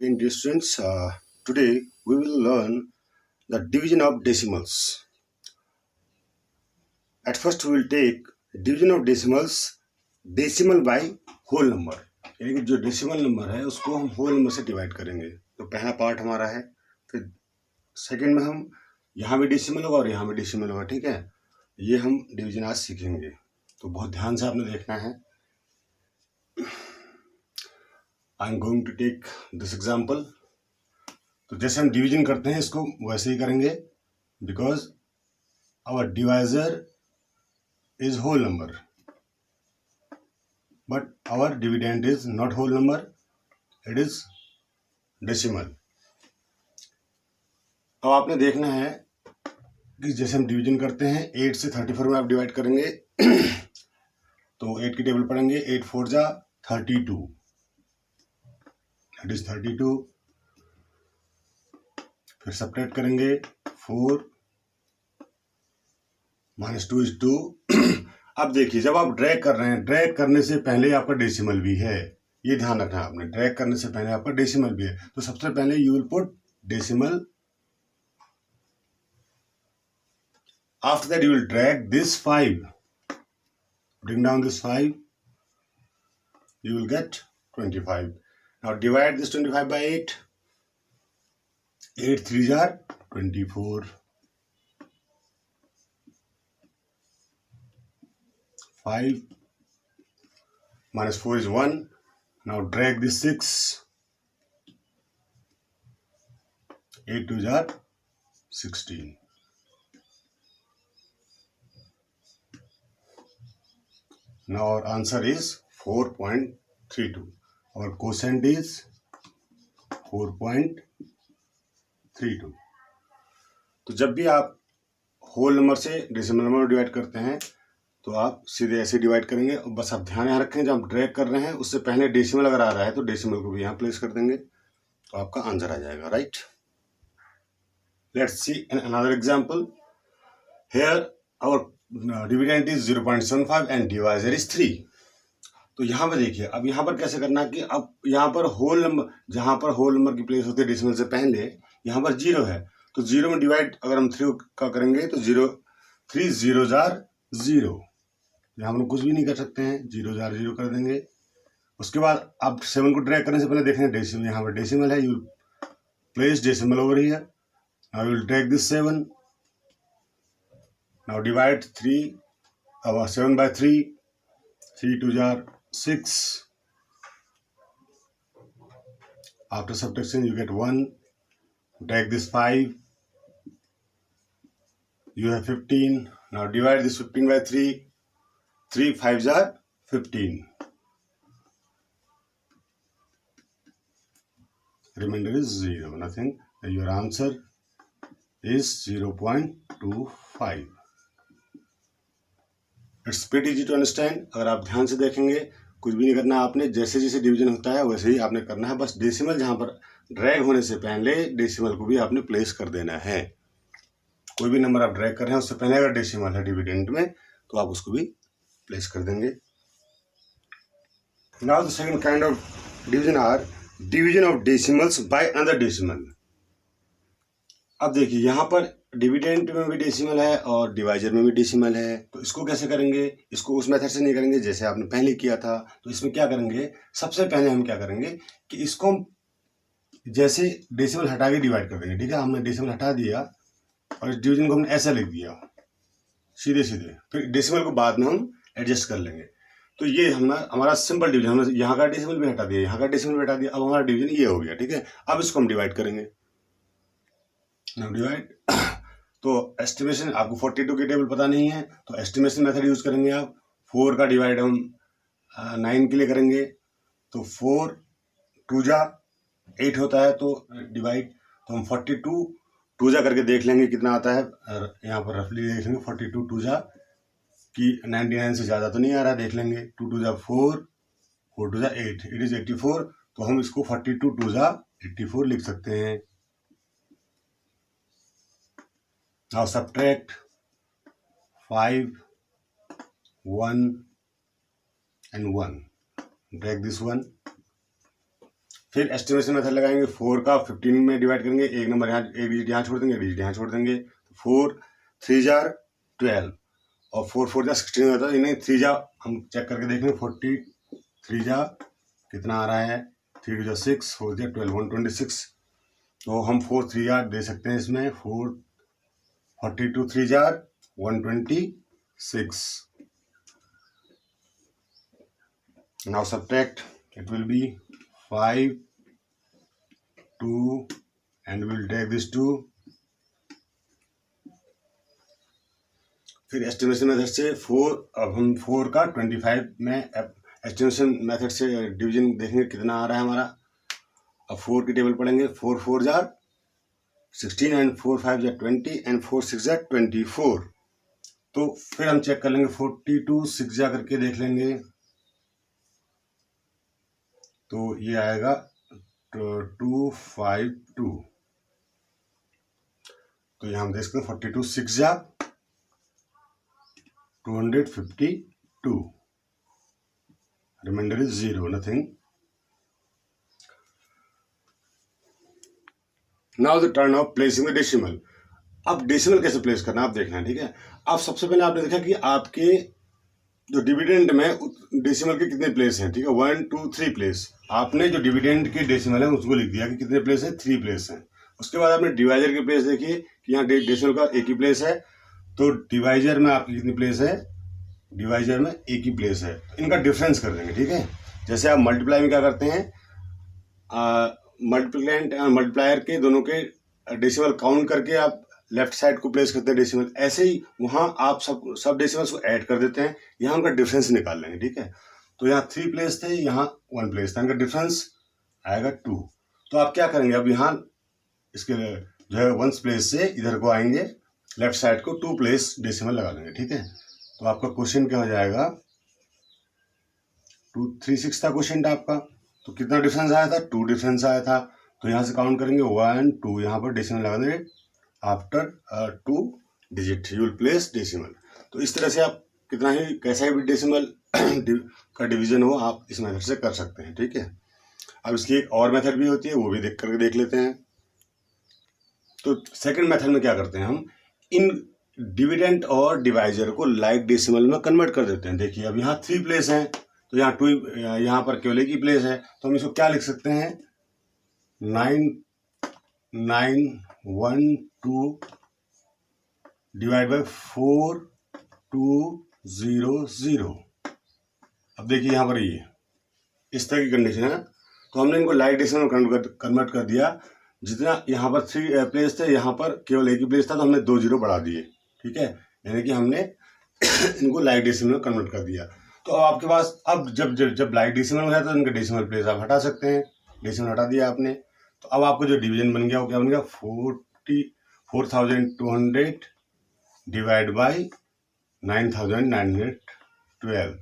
In dear students, today we will learn the division of decimals. At first, we will take division of decimals, decimal by whole number. यानी कि जो decimal number है उसको हम whole number से divide करेंगे. तो पहला पार्ट हमारा है. फिर सेकंड में हम यहाँ भी डेसिमल होगा और यहाँ भी डेसिमल होगा. ठीक है, ये हम डिवीजन आज सीखेंगे. तो बहुत ध्यान से आपने देखना है. I am going to take this example. तो जैसे हम डिवीजन करते हैं इसको वैसे ही करेंगे, because our divisor is whole number but our dividend is not whole number, it is decimal. अब आपने देखना है कि जैसे हम डिवीजन करते हैं 8 से 34 में आप डिवाइड करेंगे तो 8 की टेबल पढ़ेंगे. 8 4 जा 32, that is 32. फिर सब्ट्रैक्ट करेंगे 4 माइनस 2 इज 2. अब देखिए, जब आप ड्रैग कर रहे हैं, ड्रैग करने से पहले आपका डेसिमल भी है, ये ध्यान रखना है आपने. ड्रैग करने से पहले आपका डेसिमल भी है. तो सबसे पहले you will put decimal. After that you will drag this 5, bring down this 5, you will get 25. Now divide this 25 by 8. 8 3s are 24. 5 minus 4 is 1. Now drag this 6. 8 2s are 16. Now our answer is 4.32. Our quotient is 4.32. तो जब भी आप whole number से decimal number divide करते हैं तो आप सीधे ऐसे डिवाइड करेंगे. और बस आप ध्यान यहाँ रखें, जब आप ड्रैग कर रहे हैं उससे पहले डेसिमल अगर आ रहा है तो डेसिमल को भी यहाँ प्लेस कर देंगे तो आपका आंसर आ जाएगा. Right, let's see another example. Here our dividend is 0.75 and divisor is 3. तो यहाँ पर देखिए, अब यहाँ पर कैसे करना है कि अब यहाँ पर होल नंबर, जहाँ पर होल नंबर की प्लेस होती है डेसिमल से पहले, यहाँ पर 0 है तो 0 में डिवाइड अगर हम 3 का करेंगे तो 3 0s are 0. यहाँ हम कुछ भी नहीं कर सकते हैं, 0s are 0 कर देंगे. उसके बाद आप 7 को ड्रैग करने से पहले देखेंगे डेसिमल, यहाँ पर डेसिमल है, you place decimal over here. Now you will drag this 7. Now divide 7 by 3. 3 2s are 6. After subtraction you get 1. Drag this 5. You have 15. Now divide this 15 by 3. 3 5s are 15. Remainder is 0, nothing. Your answer is 0.25. It's pretty easy to understand. अगर आप ध्यान से देखेंगे, कुछ भी नहीं करना है आपने, जैसे जैसे डिवीजन होता है वैसे ही आपने करना है. बस डेसिमल जहाँ पर ड्रैग होने से पहले डेसिमल को भी आपने प्लेस कर देना है. कोई भी नंबर आप ड्रैग कर रहे हैं उससे पहले अगर डेसिमल है डिविडेंड में तो आप उसको भी प्लेस कर देंगे. Now the second kind of division are division of decimals by another decimal. अब देखिए, यहाँ पर डिविडेंड में भी डेसिमल है और डिवाइजर में भी डेसिमल है. तो इसको कैसे करेंगे? इसको उस मेथड से नहीं करेंगे जैसे आपने पहले किया था. तो इसमें क्या करेंगे, सबसे पहले हम क्या करेंगे कि इसको जैसे डेसिमल हटा के डिवाइड कर देंगे. ठीक है, हमने डेसिमल हटा दिया और इस डिवीजन को हमने ऐसा लिख दिया सीधे सीधे. फिर डेसिमल को बाद में हम एडजस्ट कर लेंगे. तो ये हमारा सिंपल डिवीजन, हमने यहाँ का डेसिमल भी हटा दिया, यहाँ का डेसिमल भी हटा दिया. अब हमारा डिवीजन ये हो गया. ठीक है, अब इसको हम डिवाइड करेंगे. डिवाइड तो एस्टिमेशन, आपको 42 की टेबल पता नहीं है तो एस्टिमेशन मेथड यूज करेंगे आप. 4 का डिवाइड हम 9 के लिए करेंगे तो 4 2 जा 8 होता है. तो डिवाइड तो हम 42 2 जा करके देख लेंगे कितना आता है. यहाँ पर रफली देख लेंगे 42 2 जा कि 99 से ज़्यादा तो नहीं आ रहा, देख लेंगे. 2 2 जा 4, 4 2 जा 8, इट इज़ 84. तो हम इसको 42 2 जा 84 लिख सकते हैं. Now subtract 5, 1 and 1. Drag this one. फिर एस्टिमेशन मेथड लगाएंगे, 4 का 15 में डिवाइड करेंगे, एक नंबर यहाँ, एक डिजिट यहाँ छोड़ देंगे, एक डिजिट यहाँ छोड़ देंगे, 4 3 जार 12 और 4 4 जा 16 होता है। इन्हें 3 जा हम चेक करके देखेंगे, 43 जा कितना आ रहा है, 3 2 जा 6, 4 जा 12, 126। तो हम 4 3 जार दे सकते हैं इसमें, 42 3 jar 126। Now subtract, it will be 5 2 and we'll take this 2। फिर एस्टिमेशन मेथड से 4, अब हम 4 का 25 में एस्टिमेशन मेथड से डिवीजन देखेंगे कितना आ रहा है हमारा। अब 4 की टेबल पढ़ेंगे, 4 4 jar 16 and 4 5 jar 20 and 4 6 jar 24। तो फिर हम चेक कर लेंगे, 42 6 जा करके देख लेंगे, तो ये आएगा 252। तो यहाँ हम देख सकते हैं 42 6 जा 252, remainder is 0, nothing. Now the turn of placing the decimal. अब डेसिमल कैसे प्लेस करना आप देखना है, ठीक है। अब सबसे पहले आपने देखा कि आपके जो डिविडेंड में डेसिमल के कितने प्लेस हैं, ठीक है, 1 2 3 प्लेस। आपने जो डिविडेंड के डेसिमल है उसको लिख दिया कि कितने प्लेस है, 3 प्लेस हैं। उसके बाद आपने डिवाइजर के प्लेस देखिए कि यहाँ डेसिमल का एक ही प्लेस है, तो डिवाइजर में आपकी कितनी प्लेस है, डिवाइजर में एक ही प्लेस है। इनका डिफरेंस कर देंगे, ठीक है। जैसे आप मल्टीप्लाई में क्या करते हैं, मल्टीप्लिकेंट मल्टीप्लायर के दोनों के डेसिमल काउंट करके आप लेफ्ट साइड को प्लेस करते हैं डेसिमल, ऐसे ही वहाँ आप सब डेसिमल्स को ऐड कर देते हैं, यहाँ उनका डिफरेंस निकाल लेंगे, ठीक है। तो यहाँ 3 प्लेस थे, यहाँ 1 प्लेस था, इनका डिफरेंस आएगा 2। तो आप क्या करेंगे, अब यहाँ इसके जो है 1 प्लेस से इधर को आएंगे, लेफ्ट साइड को 2 प्लेस डेसिमल लगा लेंगे, ठीक है। तो आपका क्वेश्चन क्या हो जाएगा, 236 था क्वेश्चन आपका। तो कितना डिफरेंस आया था, 2 डिफरेंस आया था। तो यहाँ से काउंट करेंगे 1 2, यहाँ पर डेसिमल लगा देंगे, after 2 digit you will place decimal. तो इस तरह से आप कितना ही कैसा भी डेसिमल का डिवीजन हो आप इस मेथड से कर सकते हैं, ठीक है। अब इसकी एक और मेथड भी होती है, वो भी देख लेते हैं। तो सेकंड मेथड में क्या करते हैं, हम इन डिविडेंड और डिवाइजर को लाइक डेसिमल में कन्वर्ट कर देते हैं। देखिए अब यहाँ 3 प्लेस हैं, तो यहाँ 2, यहाँ पर केवल एक ही प्लेस है, तो हम इसको क्या लिख सकते हैं, 9 9 1 2 डिवाइड बाई 4 2 0 0। अब देखिए यहाँ पर ये इस तरह की कंडीशन है, तो हमने इनको लाइक डेसिमल कन्वर्ट कर दिया। जितना यहाँ पर 3 प्लेस थे, यहाँ पर केवल एक ही प्लेस था, तो हमने 2 0 बढ़ा दिए, ठीक है, यानी कि हमने इनको लाइक डेसिमल में कन्वर्ट कर दिया। तो अब आपके पास अब जब लाइक डेसिमल हो जाता है तो इनका डेसिमल प्लेस आप हटा सकते हैं, डेसिमल हटा दिया आपने। तो अब आपको जो डिवीजन बन गया वो क्या बन गया, 44,200 डिवाइड बाई 9,912,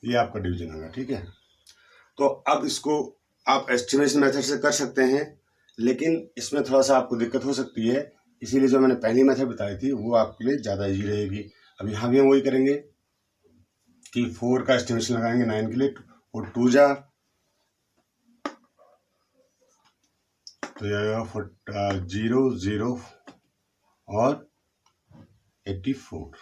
ये आपका डिवीजन होगा, ठीक है। तो अब इसको आप एस्टिमेशन मेथड से कर सकते हैं, लेकिन इसमें थोड़ा सा आपको दिक्कत हो सकती है, इसीलिए जो मैंने पहली मेथड बताई थी वो आपके लिए ज़्यादा ईजी रहेगी। अब यहाँ भी हम वही करेंगे कि 4 का एस्टिमेशन लगाएंगे 9 के लिए, और 2 जा तो यह 0 0 और 84।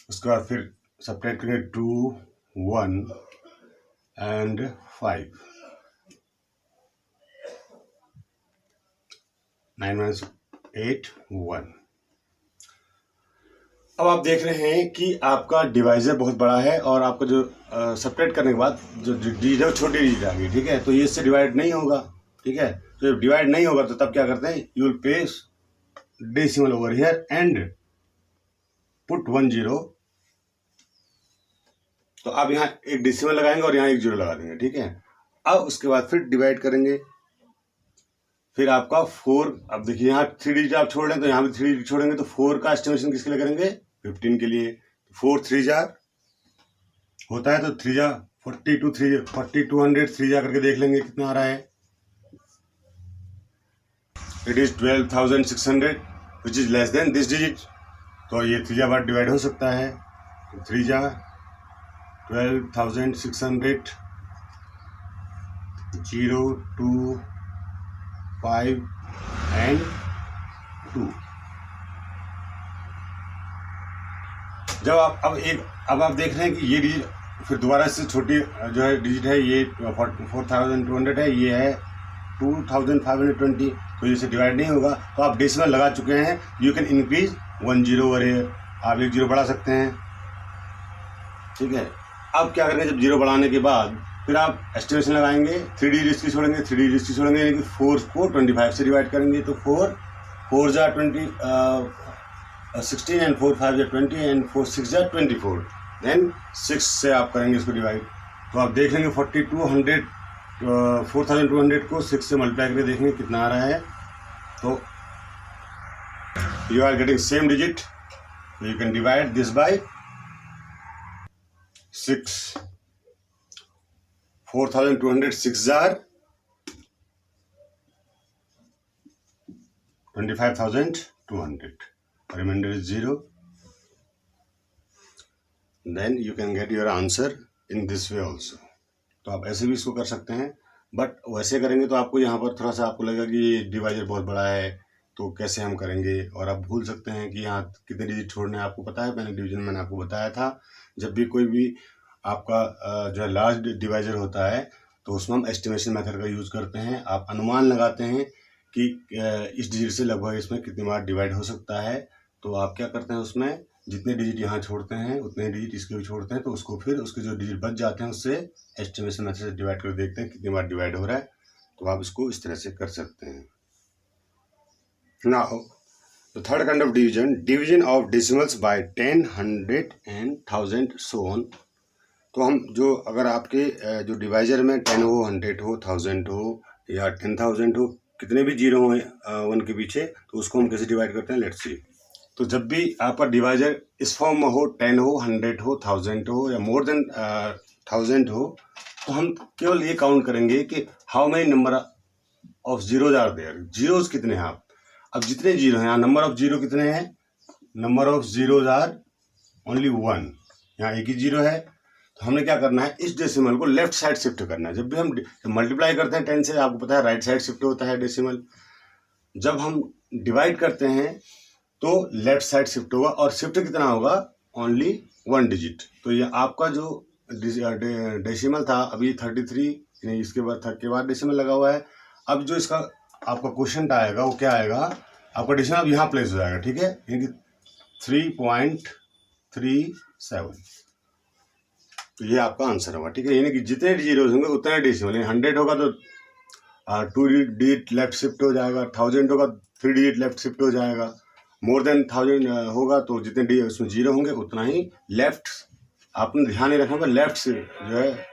उसके बाद फिर सब्ट्रैक्ट करेंगे 2 1 एंड 5, 9 8 1। अब आप देख रहे हैं कि आपका डिवाइजर बहुत बड़ा है और आपका जो सब्ट्रैक्ट करने के बाद जो डिजिट है छोटी डिजिट आ गई, ठीक है, तो ये इससे डिवाइड नहीं होगा, ठीक है। तो जब डिवाइड नहीं होगा तो तब क्या करते हैं, you will place decimal over here and put 1 0। तो आप यहाँ एक डेसिमल लगाएंगे और यहाँ एक 0 लगा देंगे, ठीक है। अब उसके बाद फिर डिवाइड करेंगे, फिर आपका 4, अब देखिए यहाँ 3 डिजिट आप छोड़ रहे हैं तो यहाँ भी 3 डिजिट छोड़ेंगे, तो 4 का एस्टिमेशन किसके लिए करेंगे, 15 के लिए। 4 3 जार होता है, तो 3 जा 4200 3 जा करके देख लेंगे कितना आ रहा है, it is 12,600 which is less than this digit. तो ये 3 जा बार डिवाइड हो सकता है, तो 3 जा 12,600 0 2 5 and 2। जब आप अब आप देख रहे हैं कि ये डिजिट फिर दोबारा इससे छोटी जो है डिजिट है, ये 4,200 है, ये है 2,520, तो इसे डिवाइड नहीं होगा। तो आप डेसिमल लगा चुके हैं, you can increase 1 0 over here, आप 1 0 बढ़ा सकते हैं, ठीक है। अब क्या करेंगे, जब 0 बढ़ाने के बाद फिर आप एस्टिमेशन लगाएंगे, 3 डिजिट्स की छोड़ेंगे, 3 डिजिट्स की छोड़ेंगे, यानी कि 4 को 25 से डिवाइड करेंगे, तो 4 जा 16 एंड 4 5 जा 20 एंड 4 6 जा 24, देन 6 से आप करेंगे इसको डिवाइड। तो आप देख लेंगे 4,200 को 6 से मल्टीप्लाई करके देखेंगे कितना आ रहा है। तो you are getting same digit, you can divide this by 6। 4,200 6 जार 25,200, remainder is 0, then you can get your answer in this way also। तो आप ऐसे भी इसको कर सकते हैं, बट वैसे करेंगे तो आपको यहाँ पर थोड़ा सा आपको लगेगा कि ये डिवाइजर बहुत बड़ा है, तो कैसे हम करेंगे, और आप भूल सकते हैं कि यहाँ कितने डिजिट छोड़ने हैं। आपको पता है, मैंने डिवीजन मैंने आपको बताया था, जब भी कोई भी आपका जो है लार्ज डिवाइजर होता है तो उसमें हम एस्टिमेशन मेथड का यूज़ करते हैं। आप अनुमान लगाते हैं कि इस डिजिट से लगभग इसमें कितनी बार डिवाइड हो सकता है। तो आप क्या करते हैं, उसमें जितने डिजिट यहाँ छोड़ते हैं उतने डिजिट इसके भी छोड़ते हैं, तो उसको फिर उसके जो डिजिट बच जाते हैं उससे एस्टिमेशन मेथड से डिवाइड कर देखते हैं कितनी बार डिवाइड हो रहा है। तो आप इसको इस तरह से कर सकते हैं। Now the third kind of division of decimals by 10, 100 and 1000 so on. तो हम जो अगर आपके जो डिवाइजर में 10 हो, 100 हो, 1000 हो या 10,000 हो, कितने भी जीरो हो 1 के पीछे, तो उसको हम कैसे डिवाइड करते हैं, लेट्स सी। तो जब भी आपका डिवाइजर इस फॉर्म में हो, 10 हो, 100 हो, 1000 हो या मोर देन 1000 हो, तो हम केवल ये काउंट करेंगे कि how many number of zeros are there, zeros कितने हैं आप। अब जितने जीरो हैं, यहाँ नंबर ऑफ जीरो कितने हैं, number of zeros are only 1, यहाँ एक ही जीरो है। तो हमने क्या करना है, इस डेसिमल को लेफ्ट साइड शिफ्ट करना है। जब भी हम मल्टीप्लाई करते हैं 10 से, आपको पता है राइट साइड शिफ्ट होता है डेसिमल। जब हम डिवाइड करते हैं तो लेफ्ट साइड शिफ्ट होगा, और शिफ्ट कितना होगा, ओनली 1 डिजिट। तो ये आपका जो डेसिमल था अभी 33, इसके बाद डेसिमल लगा हुआ है। अब जो इसका आपका क्वेश्चन आएगा वो क्या आएगा, आपका डेसिमल अब यहाँ प्लेस हो जाएगा, ठीक है, यानी 3.37। तो ये आपका आंसर होगा, ठीक है। यानी कि जितने जीरो होंगे उतने डेसिमल, 100 होगा तो 2 डिजिट लेफ्ट शिफ्ट हो जाएगा, 1000 होगा 3 डिजिट लेफ्ट शिफ्ट हो जाएगा, मोर देन 1000 होगा तो जितने उसमें जीरो होंगे उतना ही लेफ्ट, आपने ध्यान नहीं रखना होगा, लेफ्ट से जो है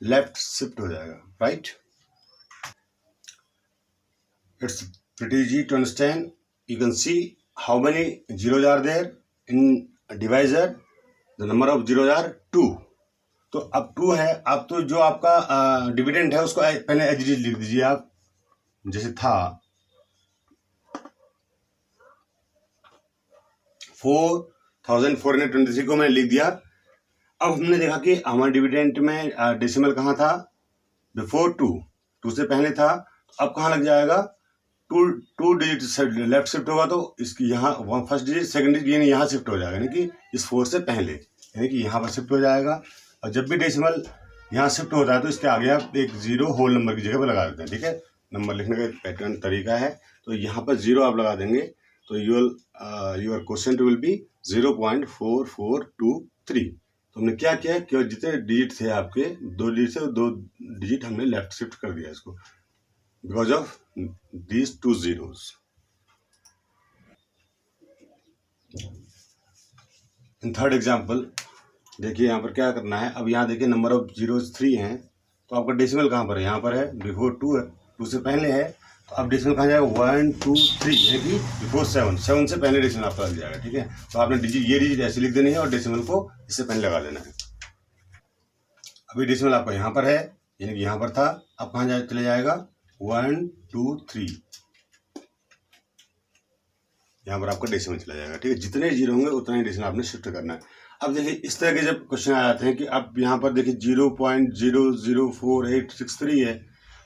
लेफ्ट शिफ्ट हो जाएगा, right. It's pretty easy to understand. You can see how many zeros are there in divisor, the number of zeros are 2। तो अब 2 है, अब तो जो आपका डिविडेंड है उसको पहले एज इट इज लिख दीजिए आप, जैसे था 4,423 को मैंने लिख दिया। अब हमने देखा कि हमारे डिविडेंड में डेसिमल कहाँ था, बिफोर 2 से पहले था। तो अब कहाँ लग जाएगा, 2 डिजिट लेफ्ट शिफ्ट होगा तो इसकी यहाँ फर्स्ट डिजिट सेकंड डिजिट यानी यहाँ शिफ्ट हो जाएगा, यानी कि इस 4 से पहले, यानी कि यहाँ पर शिफ्ट हो जाएगा। और जब भी डेसिमल यहाँ शिफ्ट होता है तो इसके आगे आप एक 0 होल नंबर की जगह पर लगा देते हैं, ठीक है। नंबर लिखने का पैटर्न तरीका है, तो यहाँ पर 0 आप लगा देंगे तो योर क्वेश्चन विल बी 0.4423। तो हमने क्या किया, केवल जितने डिजिट थे आपके 2 डिजिट से 2 डिजिट हमने लेफ्ट शिफ्ट कर दिया इसको, because of these 2 zeros। In third example देखिए यहाँ पर क्या करना है। अब यहाँ देखिए नंबर ऑफ जीरोज 3 हैं, तो आपका डेसिमल कहाँ पर है, यहाँ पर है, बिफोर 2 है, 2 से पहले है। तो अब डेसिमल कहाँ जाएगा, 1 2 3, यानी कि बिफोर 7 से पहले डेसिमल आपका लग जाएगा, ठीक है। तो आपने ये डिजिट ऐसे लिख देनी है और डेसिमल को इससे पहले लगा देना है। अभी डेसिमल आपका यहाँ पर है, यानी कि यहाँ पर था, अब कहाँ चले जाएगा, 1 2 3। यहाँ पर आपका डेसिमल चला जाएगा। ठीक है, जितने जीरो होंगे उतना ही डेसिमल आपने शिफ्ट करना है। अब देखिए इस तरह के जब क्वेश्चन आ जाते हैं कि अब यहाँ पर देखिए 0.00483 है,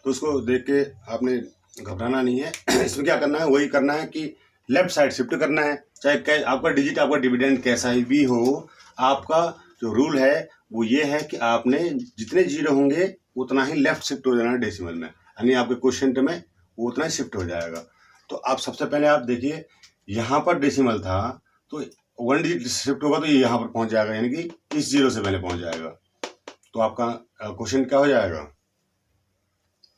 तो उसको देख के आपने घबराना नहीं है। इसमें क्या करना है, वही करना है कि लेफ्ट साइड शिफ्ट करना है। चाहे आपका डिजिट, आपका डिविडेंड कैसा ही भी हो, आपका जो रूल है वो ये है कि आपने जितने जीरो होंगे उतना ही लेफ्ट शिफ्ट हो जाना है डेसिमल में, यानी आपके क्वोशिएंट में वो उतना ही शिफ्ट हो जाएगा। तो आप सबसे पहले आप देखिए यहाँ पर डेसिमल था तो 1 डिजिट शिफ्ट होगा तो ये यहाँ पर पहुँच जाएगा, यानी कि इस जीरो से पहले पहुँच जाएगा। तो आपका क्वोशिएंट क्या हो जाएगा,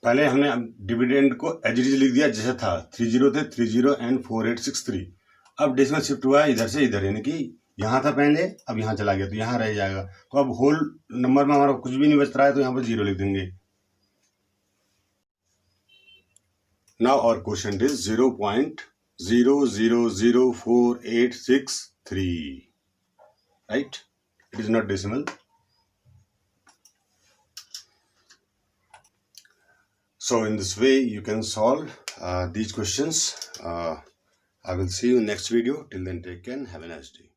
पहले हमने डिविडेंड को एज इट इज लिख दिया जैसे था, 3 जीरो थे, 3 जीरो एंड 4863। अब डेसिमल शिफ्ट हुआ इधर से इधर, यानी कि यहाँ था पहले, अब यहाँ चला गया तो यहाँ रह जाएगा। तो अब होल नंबर में हमारा कुछ भी नहीं बच रहा है तो यहाँ पर जीरो लिख देंगे। Now our question is 0.000483, right? It is not decimal. So in this way you can solve these questions. I will see you in next video. Till then, take care and have a nice day.